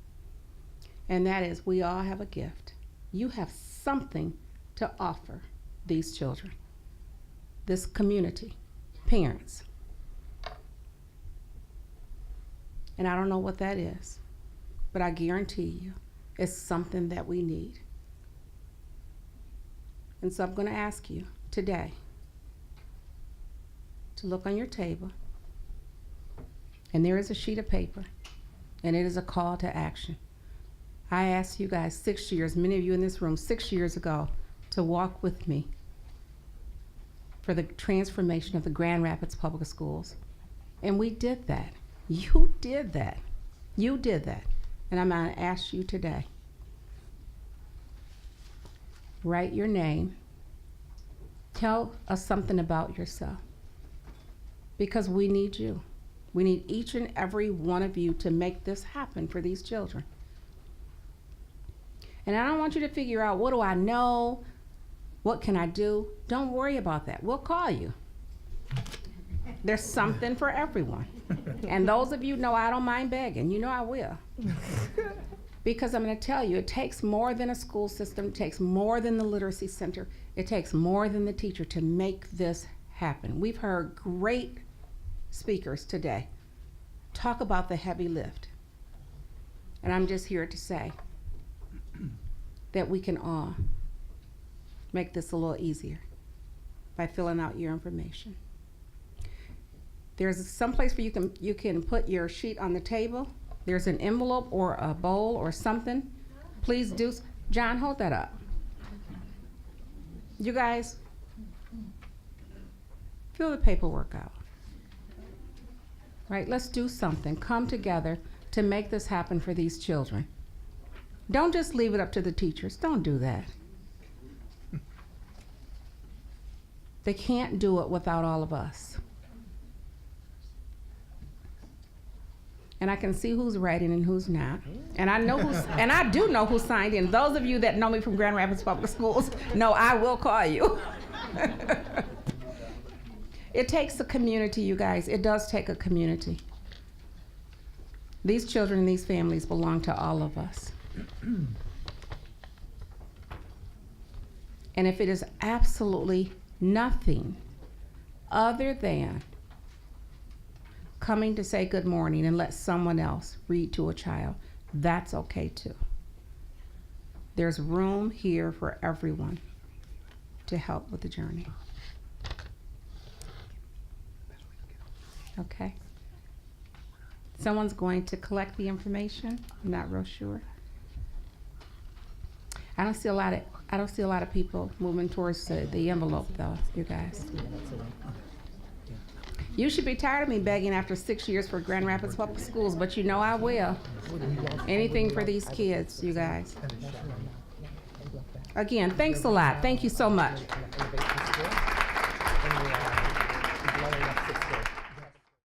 And that is, we all have a gift. You have something to offer these children, this community, parents. And I don't know what that is, but I guarantee you it's something that we need. And so I'm going to ask you today to look on your table, and there is a sheet of paper, and it is a call to action. I asked you guys 6 years, many of you in this room, 6 years ago, to walk with me for the transformation of the Grand Rapids Public Schools. And we did that. You did that. You did that. And I'm going to ask you today, write your name. Tell us something about yourself. Because we need you. We need each and every one of you to make this happen for these children. And I don't want you to figure out, what do I know? What can I do? Don't worry about that. We'll call you. There's something for everyone. And those of you know I don't mind begging. You know I will. Because I'm going to tell you, it takes more than a school system. It takes more than the literacy center. It takes more than the teacher to make this happen. We've heard great speakers today talk about the heavy lift. And I'm just here to say that we can all make this a little easier by filling out your information. There's some place where you can put your sheet on the table. There's an envelope or a bowl or something. Please do. John, hold that up. You guys, fill the paperwork out. Right, let's do something. Come together to make this happen for these children. Don't just leave it up to the teachers. Don't do that. They can't do it without all of us. And I can see who's writing and who's not. And I know and I do know who signed in. Those of you that know me from Grand Rapids Public Schools know I will call you. It takes a community, you guys. It does take a community. These children and these families belong to all of us. And if it is absolutely nothing other than coming to say good morning and let someone else read to a child, that's okay too. There's room here for everyone to help with the journey. Okay? Someone's going to collect the information. I'm not real sure. I don't see a lot of people moving towards the envelope though, you guys. You should be tired of me begging after 6 years for Grand Rapids Public Schools, but you know I will. Anything for these kids, you guys. Again, thanks a lot. Thank you so much.